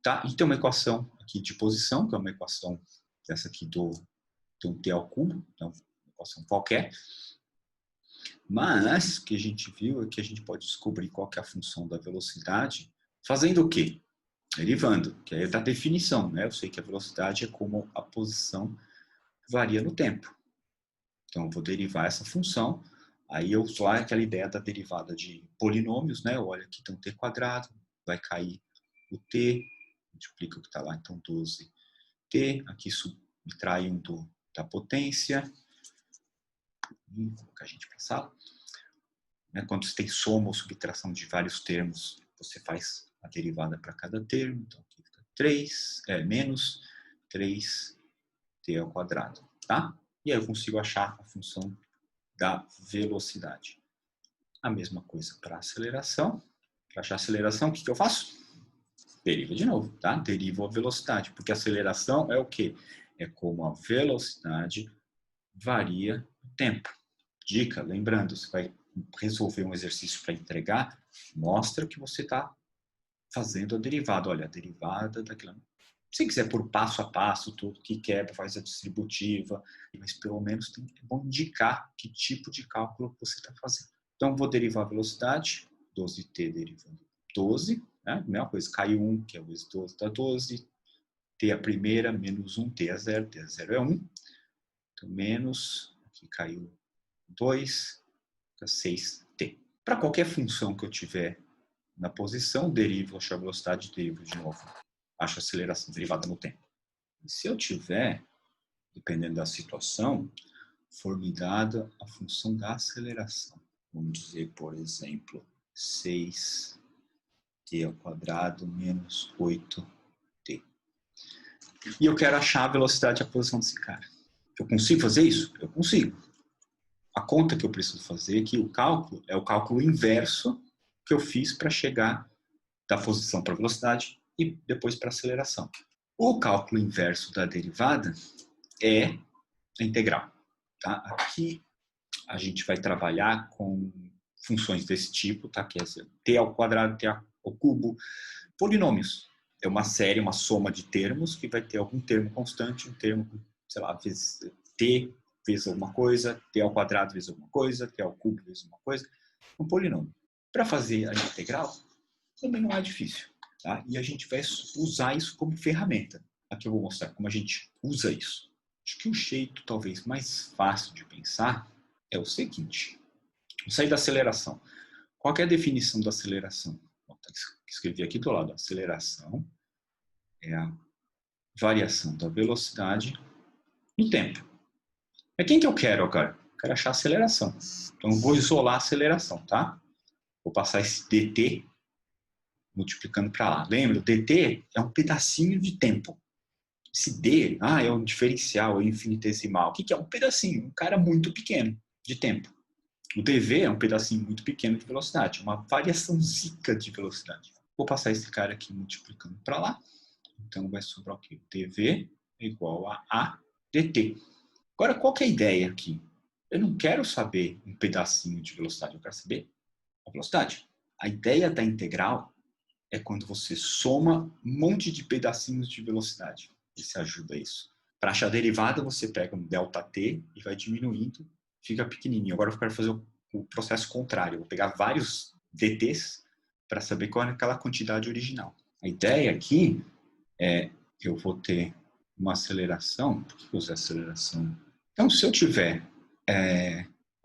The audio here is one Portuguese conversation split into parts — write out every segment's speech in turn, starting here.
Tá? E tem uma equação aqui de posição, que é uma equação dessa aqui do t ao cubo, então uma equação qualquer. Mas o que a gente viu é que a gente pode descobrir qual que é a função da velocidade fazendo o quê? Derivando, que é da definição, né? Eu sei que a velocidade é como a posição varia no tempo. Então, eu vou derivar essa função, aí eu uso lá aquela ideia da derivada de polinômios, né? Olha aqui tem um t quadrado, vai cair o t, multiplica o que está lá, então 12t, aqui subtrai um da potência, vou colocar a gente para a sala. Quando você tem soma ou subtração de vários termos, você faz a derivada para cada termo, então aqui fica 3, menos 3t ao quadrado, tá? E aí eu consigo achar a função da velocidade. A mesma coisa para a aceleração. Para achar a aceleração, o que eu faço? Deriva de novo, tá? Derivo a velocidade, porque a aceleração é o quê? É como a velocidade varia no tempo. Dica, lembrando, você vai resolver um exercício para entregar, mostra que você está fazendo a derivada. Olha, a derivada daquela... Se quiser por passo a passo, tudo que quebra, faz a distributiva, mas pelo menos é bom indicar que tipo de cálculo você está fazendo. Então, vou derivar a velocidade, 12t derivando 12, né? Mesma coisa, cai 1, que é o vezes 12 dá 12, t a primeira, menos 1, t a 0 é 1, então menos, aqui caiu 2, 6t. Para qualquer função que eu tiver na posição, derivo, acho a velocidade, derivo de novo. Acho a aceleração derivada no tempo. E se eu tiver, dependendo da situação, for me dada a função da aceleração. Vamos dizer, por exemplo, 6t ao quadrado menos 8t. E eu quero achar a velocidade e a posição desse cara. Eu consigo fazer isso? Eu consigo. A conta que eu preciso fazer é que o cálculo é o cálculo inverso que eu fiz para chegar da posição para a velocidade e depois para a aceleração. O cálculo inverso da derivada é a integral. Tá? Aqui a gente vai trabalhar com funções desse tipo, tá? Que é t ao quadrado, t ao cubo, polinômios. É uma série, uma soma de termos que vai ter algum termo constante, um termo, sei lá, vezes t vezes alguma coisa, t ao quadrado vezes alguma coisa, t ao cubo vezes uma coisa, um polinômio. Para fazer a integral, também não é difícil. Tá? E a gente vai usar isso como ferramenta. Aqui eu vou mostrar como a gente usa isso. Acho que o jeito talvez mais fácil de pensar é o seguinte. Vamos sair da aceleração. Qual é a definição da aceleração? Escrevi aqui do lado. A aceleração é a variação da velocidade no tempo. É quem que eu quero agora? Eu quero achar a aceleração. Então eu vou isolar a aceleração, tá? Vou passar esse dt multiplicando para lá. Lembra? O dt é um pedacinho de tempo. Esse d, é um diferencial, é um infinitesimal. O que é? Um pedacinho, um cara muito pequeno de tempo. O dv é um pedacinho muito pequeno de velocidade, uma variação zica de velocidade. Vou passar esse cara aqui multiplicando para lá. Então vai sobrar o quê? dv é igual a dt. Agora, qual que é a ideia aqui? Eu não quero saber um pedacinho de velocidade, eu quero saber a velocidade. A ideia da integral é quando você soma um monte de pedacinhos de velocidade. Isso ajuda isso. Para achar a derivada, você pega um ΔT e vai diminuindo, fica pequenininho. Agora eu quero fazer o processo contrário. Eu vou pegar vários dt's para saber qual é aquela quantidade original. A ideia aqui é que eu vou ter uma aceleração. Por que eu usei aceleração? Então, se eu tiver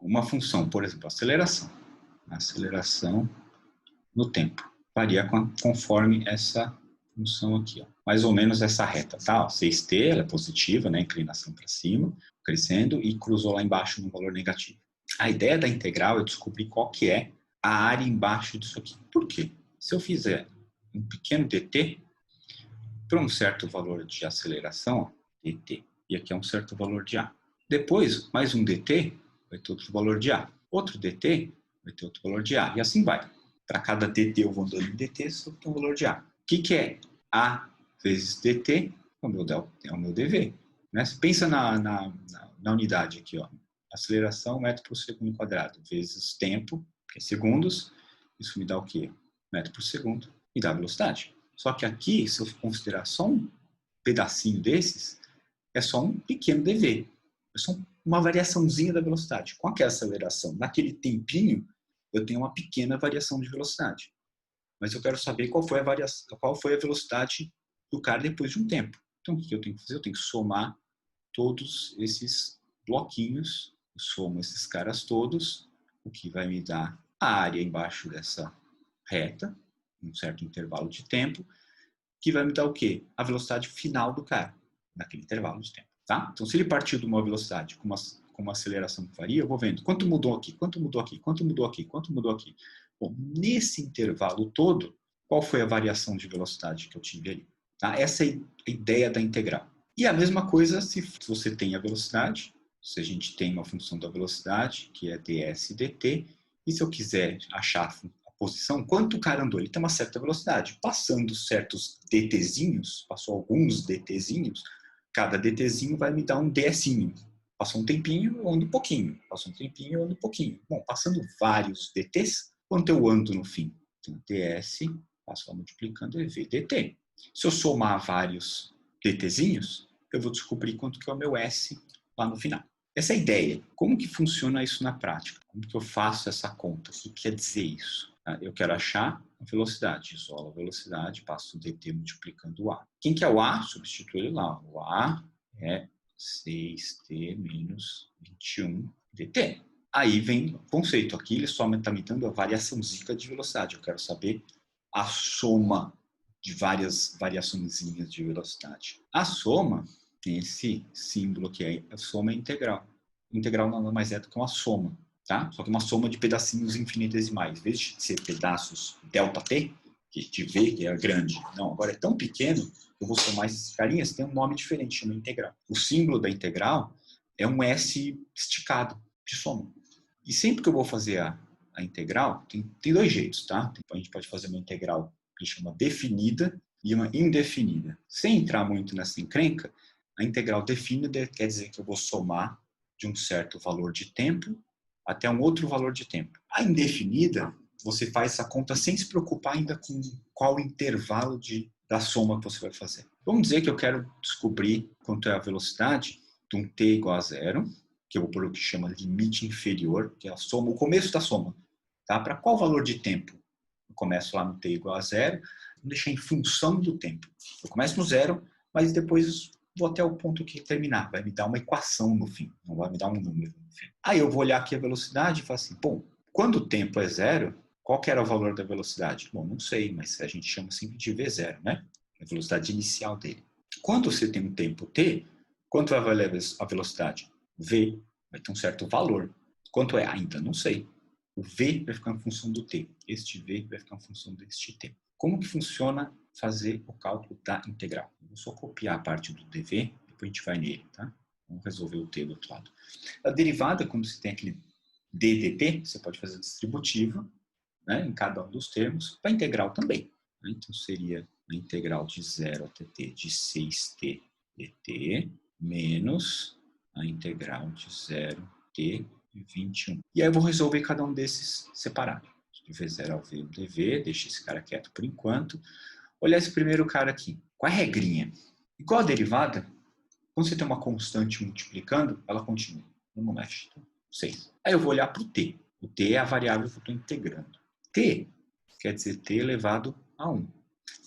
uma função, por exemplo, aceleração no tempo, varia conforme essa função aqui, ó. Mais ou menos essa reta, tá? 6t, ela é positiva, né? Inclinação para cima, crescendo, e cruzou lá embaixo no valor negativo. A ideia da integral é descobrir qual que é a área embaixo disso aqui. Por quê? Se eu fizer um pequeno dt, para um certo valor de aceleração, ó, dt, e aqui é um certo valor de a. Depois, mais um dt, vai ter outro valor de a. Outro dt, vai ter outro valor de a. E assim vai. Para cada dt eu vou andando em dt, só tem um valor de a. O que é a vezes dt? É o meu dv. Né? Você pensa na unidade aqui, ó. Aceleração, metro por segundo quadrado, vezes tempo, que é segundos. Isso me dá o quê? Metro por segundo. E dá velocidade. Só que aqui, se eu considerar só um pedacinho desses, é só um pequeno dv. É só uma variaçãozinha da velocidade. Com aquela aceleração, naquele tempinho, eu tenho uma pequena variação de velocidade. Mas eu quero saber qual foi a velocidade do cara depois de um tempo. Então, o que eu tenho que fazer? Eu tenho que somar todos esses bloquinhos, eu somo esses caras todos, o que vai me dar a área embaixo dessa reta, um certo intervalo de tempo, que vai me dar o quê? A velocidade final do cara, naquele intervalo de tempo. Tá? Então, se ele partiu de uma velocidade com uma aceleração que varia, eu vou vendo quanto mudou aqui, quanto mudou aqui, quanto mudou aqui, quanto mudou aqui. Bom, nesse intervalo todo, qual foi a variação de velocidade que eu tive ali? Tá? Essa é a ideia da integral. E a mesma coisa se você tem a velocidade, se a gente tem uma função da velocidade, que é ds dt, e se eu quiser achar a posição, quanto o cara andou? Ele tem uma certa velocidade. Passando certos dtzinhos, passou alguns dtzinhos, cada dtzinho vai me dar um dsinho. Passou um tempinho, eu ando um pouquinho. Passou um tempinho, eu ando um pouquinho. Bom, passando vários dt's, quanto eu ando no fim? Então, ds, passo lá multiplicando, é v dt. Se eu somar vários dtzinhos, eu vou descobrir quanto que é o meu s lá no final. Essa é a ideia. Como que funciona isso na prática? Como que eu faço essa conta? O que quer dizer isso? Eu quero achar a velocidade. Isolo a velocidade, passo o dt multiplicando o a. Quem que é o a? Substituo ele lá. O a é 6t menos 21 dt. Aí vem o conceito. Aqui ele só está me dando a variaçãozinha de velocidade. Eu quero saber a soma de várias variaçõezinhas de velocidade. A soma tem esse símbolo que é a soma integral. Integral nada mais é do que uma soma, tá? Só que uma soma de pedacinhos infinitesimais. Em vez de ser pedaços ΔT, que a gente vê que é grande, não, agora é tão pequeno, eu vou somar esses carinhas, tem um nome diferente, chama integral. O símbolo da integral é um S esticado de soma. E sempre que eu vou fazer a integral, tem dois jeitos, tá? A gente pode fazer uma integral que chama definida e uma indefinida. Sem entrar muito nessa encrenca, a integral definida quer dizer que eu vou somar de um certo valor de tempo até um outro valor de tempo. A indefinida, você faz essa conta sem se preocupar ainda com qual intervalo da soma que você vai fazer. Vamos dizer que eu quero descobrir quanto é a velocidade de um t igual a zero, que eu vou pôr o que chama limite inferior, que é a soma, o começo da soma. Tá? Para qual valor de tempo? Eu começo lá no t igual a zero, vou deixar em função do tempo. Eu começo no zero, mas depois vou até o ponto que terminar. Vai me dar uma equação no fim, não vai me dar um número no fim. Aí eu vou olhar aqui a velocidade e falo assim, bom, quando o tempo é zero, qual que era o valor da velocidade? Bom, não sei, mas a gente chama sempre de v0, né? A velocidade inicial dele. Quando você tem um tempo t, quanto vai valer a velocidade? V, vai ter um certo valor. Quanto é? Ainda não sei. O v vai ficar em função do t. Este v vai ficar em função deste t. Como que funciona fazer o cálculo da integral? Eu vou só copiar a parte do dv, depois a gente vai nele, tá? Vamos resolver o t do outro lado. A derivada, quando você tem aquele ddt, você pode fazer distributiva, né, em cada um dos termos, para integral também. Né? Então, seria a integral de 0 até t de 6t dt menos a integral de 0t de 21. E aí eu vou resolver cada um desses separado. De v0 ao v, dv, deixa esse cara quieto por enquanto. Olhar esse primeiro cara aqui. Qual é a regrinha? Igual a derivada, quando você tem uma constante multiplicando, ela continua, não mexe. Então, 6. Aí eu vou olhar para o t. O t é a variável que eu estou integrando. T quer dizer t elevado a 1.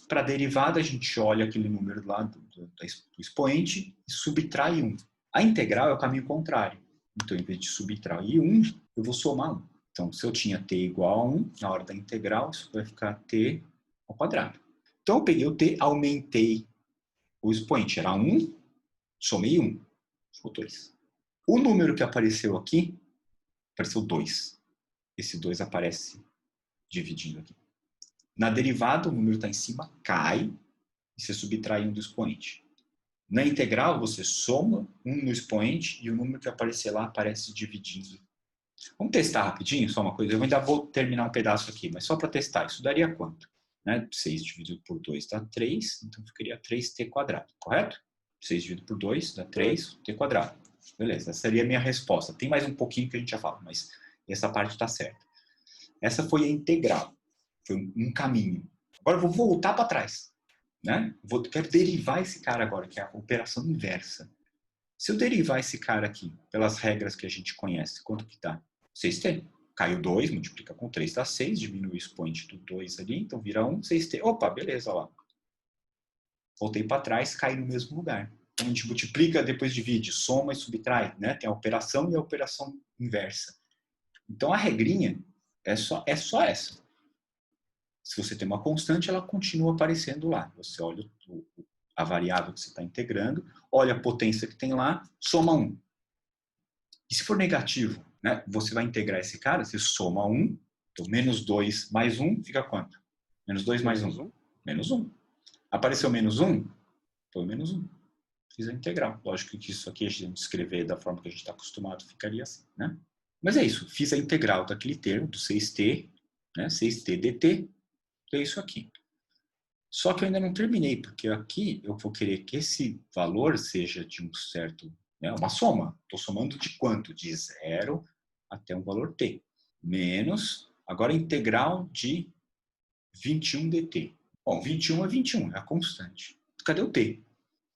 Para a derivada, a gente olha aquele número lá do expoente e subtrai 1. A integral é o caminho contrário. Então, em vez de subtrair 1, eu vou somar 1. Então, se eu tinha t igual a 1, na hora da integral, isso vai ficar t ao quadrado. Então, eu peguei o t, aumentei o expoente. Era 1, somei 1. Ficou 2. O número que apareceu aqui, apareceu 2. Esse 2 aparece dividindo aqui. Na derivada, o número está em cima, cai, e você subtrai 1 do expoente. Na integral, você soma 1 no expoente e o número que aparecer lá aparece dividindo. Vamos testar rapidinho, só uma coisa. Eu ainda vou terminar um pedaço aqui, mas só para testar. Isso daria quanto? Né? 6 dividido por 2 dá 3, então ficaria 3t quadrado, correto? 6 dividido por 2 dá 3t quadrado. Beleza, essa seria a minha resposta. Tem mais um pouquinho que a gente já fala, mas essa parte está certa. Essa foi a integral. Foi um caminho. Agora eu vou voltar para trás. né? Quero derivar esse cara agora, que é a operação inversa. Se eu derivar esse cara aqui, pelas regras que a gente conhece, quanto que dá? 6t. Caiu 2, multiplica com 3, dá 6, diminui o expoente do 2 ali, então vira 1, 6t. Opa, beleza, lá. Voltei para trás, cai no mesmo lugar. Então a gente multiplica, depois divide, soma e subtrai, né? Tem a operação e a operação inversa. Então a regrinha é só essa. Se você tem uma constante, ela continua aparecendo lá. Você olha a variável que você está integrando, olha a potência que tem lá, soma 1. E se for negativo, né, você vai integrar esse cara, você soma 1, então menos 2 mais 1, fica quanto? Menos 2 mais 1? Menos 1. Apareceu menos 1? Foi menos 1. Fiz a integral. Lógico que isso aqui, a gente escrever da forma que a gente está acostumado, ficaria assim, né? Mas é isso, fiz a integral daquele termo, do 6t, né, 6t dt, é isso aqui. Só que eu ainda não terminei, porque aqui eu vou querer que esse valor seja de um certo, né, uma soma. Estou somando de quanto? De 0 até um valor t. Menos, agora integral de 21 dt. Bom, 21 é 21, é a constante. Cadê o t?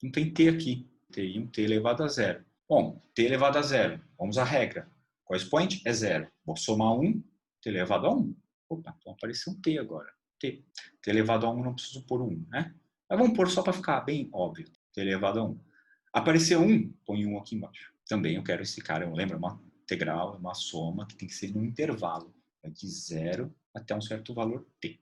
Não tem t aqui. Teria um t elevado a 0. Bom, t elevado a 0. Vamos à regra. Qual expoente? É 0. Vou somar 1, t elevado a 1. Opa, então apareceu um t agora. T elevado a 1 não preciso pôr 1, né? Mas vamos pôr só para ficar bem óbvio. T elevado a 1. Apareceu 1, põe 1 aqui embaixo. Também eu quero esse cara, lembra? Uma integral, uma soma que tem que ser num intervalo. É de 0 até um certo valor t.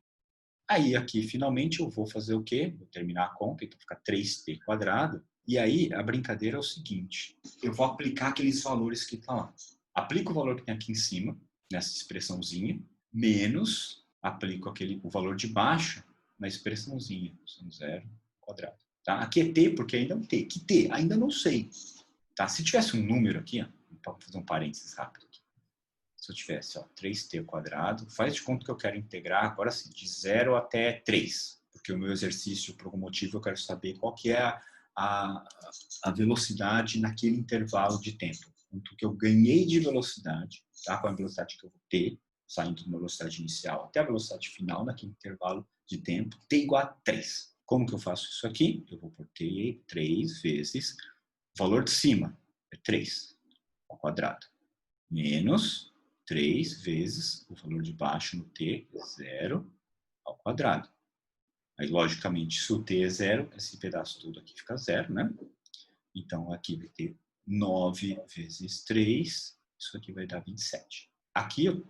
Aí aqui, finalmente, eu vou fazer o quê? Vou terminar a conta, então fica 3t quadrado. E aí, a brincadeira é o seguinte. Eu vou aplicar aqueles valores que estão lá. Aplico o valor que tem aqui em cima, nessa expressãozinha, menos aplico o valor de baixo na expressãozinha. São 0 quadrado. Tá? Aqui é t, porque ainda é um t. Que t? Ainda não sei. Tá? Se tivesse um número aqui, vou fazer um parênteses rápido aqui. Se eu tivesse 3t quadrado, faz de conta que eu quero integrar agora sim, de 0 até 3, porque o meu exercício, por algum motivo, eu quero saber qual que é a velocidade naquele intervalo de tempo. Quanto que eu ganhei de velocidade, tá? Com a velocidade que eu vou ter, saindo da velocidade inicial até a velocidade final, naquele intervalo de tempo, t igual a 3. Como que eu faço isso aqui? Eu vou por t 3 vezes o valor de cima, é 3 ao quadrado, menos 3 vezes o valor de baixo no t, 0 ao quadrado. Aí, logicamente, se o t é 0, esse pedaço todo aqui fica 0, né? Então, aqui vai ter 9 vezes 3, isso aqui vai dar 27. Aqui eu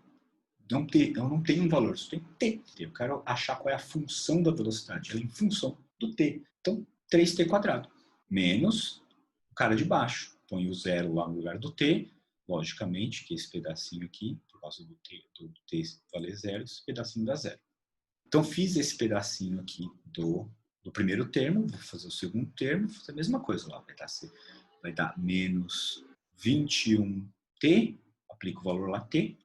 não tenho um valor, só tenho t. Eu quero achar qual é a função da velocidade. Ela é em função do t. Então, 3t quadrado. Menos o cara de baixo. Põe o 0 lá no lugar do t. Logicamente, que esse pedacinho aqui, por causa do t valer 0, esse pedacinho dá 0. Então, fiz esse pedacinho aqui do primeiro termo, vou fazer o segundo termo, vou fazer a mesma coisa lá. Vai dar menos 21t, aplico o valor lá, t,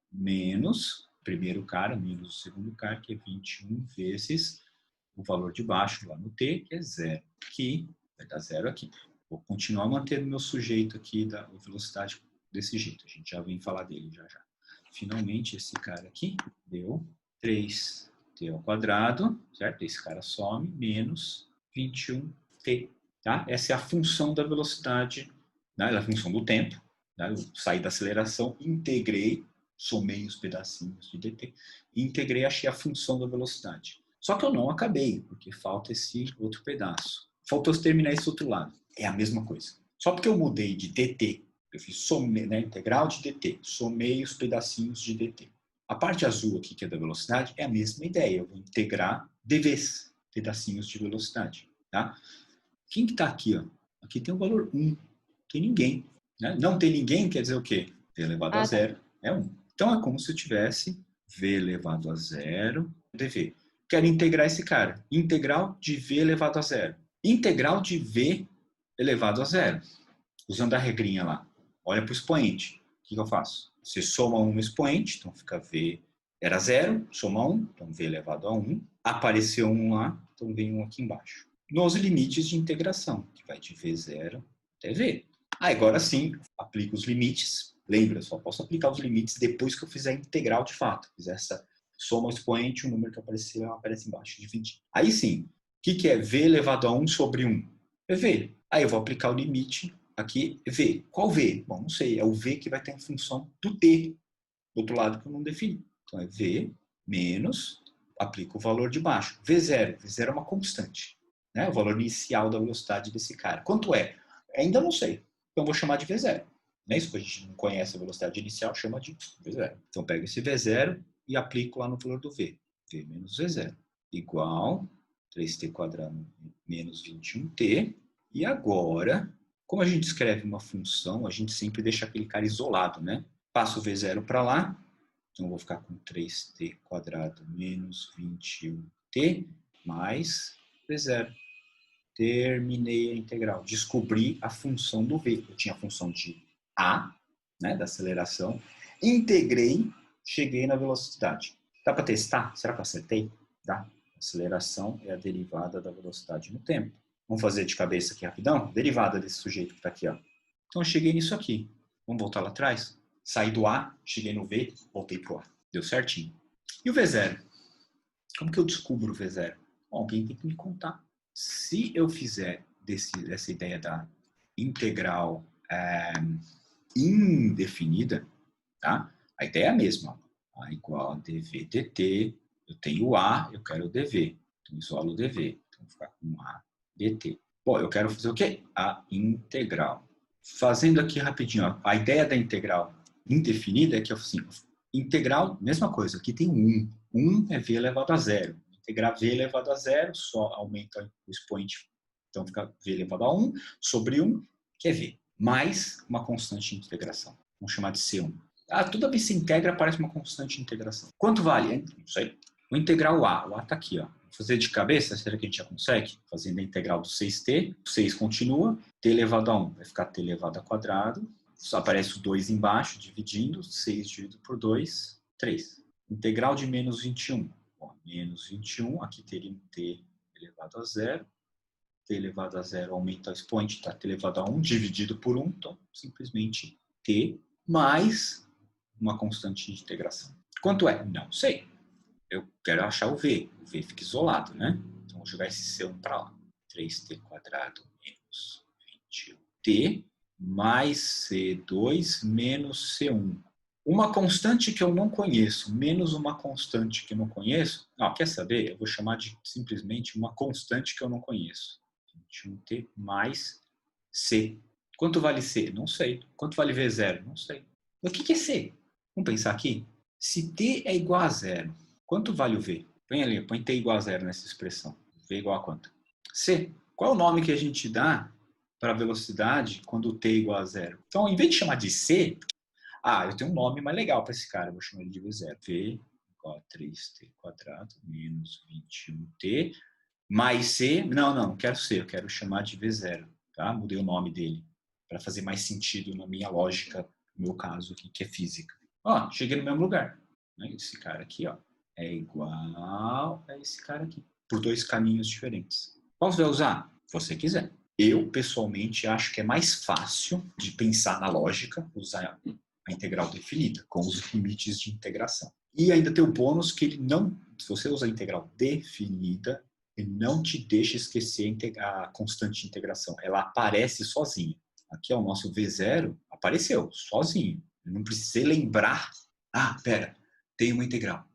menos o primeiro cara, menos o segundo cara, que é 21 vezes o valor de baixo lá no t, que é 0. Aqui, vai dar 0 aqui. Vou continuar mantendo meu sujeito aqui da velocidade desse jeito. A gente já vem falar dele já. Finalmente, esse cara aqui deu 3t ao quadrado, certo? Esse cara some, menos 21t, tá? Essa é a função da velocidade, né? É a função do tempo. Né? Eu saí da aceleração, integrei, somei os pedacinhos de dt, integrei, achei a função da velocidade. Só que eu não acabei, porque falta esse outro pedaço. Faltou terminar esse outro lado. É a mesma coisa. Só porque eu mudei de dt, eu fiz somei, né, integral de dt, somei os pedacinhos de dt. A parte azul aqui, que é da velocidade, é a mesma ideia. Eu vou integrar dvs, pedacinhos de velocidade. Tá? Quem que está aqui? Ó? Aqui tem o valor 1. Tem ninguém. Né? Não tem ninguém quer dizer o quê? V elevado a 0 é 1. Então, é como se eu tivesse v elevado a 0 dv. Quero integrar esse cara. Integral de v elevado a 0. Integral de v elevado a 0. Usando a regrinha lá. Olha para o expoente. O que eu faço? Você soma 1 no expoente, então fica v era 0, soma 1, então v elevado a 1. Apareceu 1 lá, então vem 1 aqui embaixo. Nos limites de integração, que vai de v0 até v. Agora sim, aplico os limites. Lembra, só posso aplicar os limites depois que eu fizer a integral de fato. Fizer essa soma ao expoente, o número que aparece embaixo, dividir. Aí sim, que é V elevado a 1 sobre 1? É V. Aí eu vou aplicar o limite aqui, é V. Qual V? Bom, não sei, é o V que vai ter em função do T, do outro lado que eu não defini. Então é V menos, aplico o valor de baixo, V0. V0 é uma constante, né? O valor inicial da velocidade desse cara. Quanto é? Ainda não sei. Então eu vou chamar de V0. Não é isso que a gente não conhece a velocidade inicial, chama de V0. Então eu pego esse V0 e aplico lá no valor do V. V menos V0 igual 3t quadrado menos 21t. E agora, como a gente escreve uma função, a gente sempre deixa aquele cara isolado, né? Passo o V0 para lá, então eu vou ficar com 3t quadrado menos 21t mais V0. Terminei a integral. Descobri a função do V. Eu tinha a função de A, né, da aceleração. Integrei, cheguei na velocidade. Dá para testar? Será que eu acertei? Dá. Aceleração é a derivada da velocidade no tempo. Vamos fazer de cabeça aqui rapidão? Derivada desse sujeito que está aqui. Ó. Então eu cheguei nisso aqui. Vamos voltar lá atrás? Saí do A, cheguei no V, voltei para o A. Deu certinho. E o V0? Como que eu descubro o V0? Bom, alguém tem que me contar. Se eu fizer dessa ideia da integral indefinida, tá? A ideia é a mesma. A igual a dv dt, eu tenho A, eu quero o dv. Então, isolo o dv. Então, vou ficar com A dt. Bom, eu quero fazer o quê? A integral. Fazendo aqui rapidinho, ó, a ideia da integral indefinida é que, assim, integral, mesma coisa, aqui tem 1. 1 é v elevado a zero. Integrar v elevado a zero, só aumenta o expoente, então fica v elevado a 1 sobre 1, que é v, mais uma constante de integração. Vamos chamar de C1. Ah, toda vez que se integra, aparece uma constante de integração. Quanto vale? Não sei. Vou integrar o A. O A está aqui, ó. Vou fazer de cabeça, será que a gente já consegue? Fazendo a integral do 6t, o 6 continua, t elevado a 1 vai ficar t elevado a quadrado, só aparece o 2 embaixo, dividindo, 6 dividido por 2, 3. Integral de menos 21. Bom, menos 21, aqui teria um t elevado a zero. T elevado a zero aumenta o expoente, tá? T elevado a 1 dividido por 1, então simplesmente t mais uma constante de integração. Quanto é? Não sei. Eu quero achar o v. O v fica isolado, né? Então vou jogar esse C1 para lá. 3t quadrado menos 21t mais C2 menos C1. Uma constante que eu não conheço, menos uma constante que eu não conheço. Não, quer saber? Eu vou chamar de simplesmente uma constante que eu não conheço. 21t mais C. Quanto vale C? Não sei. Quanto vale V0? Não sei. O que é C? Vamos pensar aqui. Se t é igual a zero, quanto vale o V? Põe ali, põe t igual a zero nessa expressão. V igual a quanto? C. Qual é o nome que a gente dá para a velocidade quando t é igual a zero? Então, em vez de chamar de C, eu tenho um nome mais legal para esse cara. Eu vou chamar ele de V0. V igual a 3t quadrado menos 21t mais C. Não quero C. Eu quero chamar de V0. Tá? Mudei o nome dele para fazer mais sentido na minha lógica, no meu caso aqui, que é física. Ó, cheguei no mesmo lugar. Esse cara aqui, ó, é igual a esse cara aqui, por dois caminhos diferentes. Qual você vai usar? Se você quiser. Eu, pessoalmente, acho que é mais fácil de pensar na lógica usar a integral definida, com os limites de integração. E ainda tem o bônus que ele não, se você usar a integral definida, ele não te deixa esquecer a constante de integração. Ela aparece sozinha. Aqui é o nosso V0, apareceu sozinho. Eu não precisei lembrar. Pera, tem uma integral.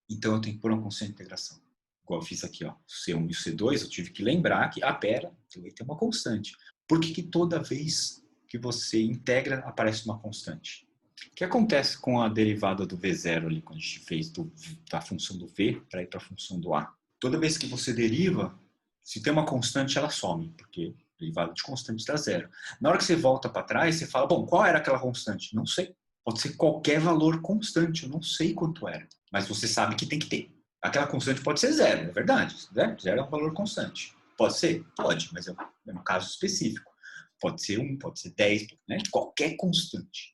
Então eu tenho que pôr uma constante de integração. Igual eu fiz aqui, ó, C1 e o C2, eu tive que lembrar que, pera, tem uma constante. Por que toda vez que você integra, aparece uma constante? O que acontece com a derivada do V0 ali, quando a gente fez da função do V para ir para a função do A? Toda vez que você deriva, se tem uma constante, ela some, porque derivada de constante dá zero. Na hora que você volta para trás, você fala, bom, qual era aquela constante? Não sei. Pode ser qualquer valor constante, eu não sei quanto era. Mas você sabe que tem que ter. Aquela constante pode ser zero, é verdade. Zero é um valor constante. Pode ser? Pode, mas é um caso específico. Pode ser 1, pode ser 10, né? Qualquer constante.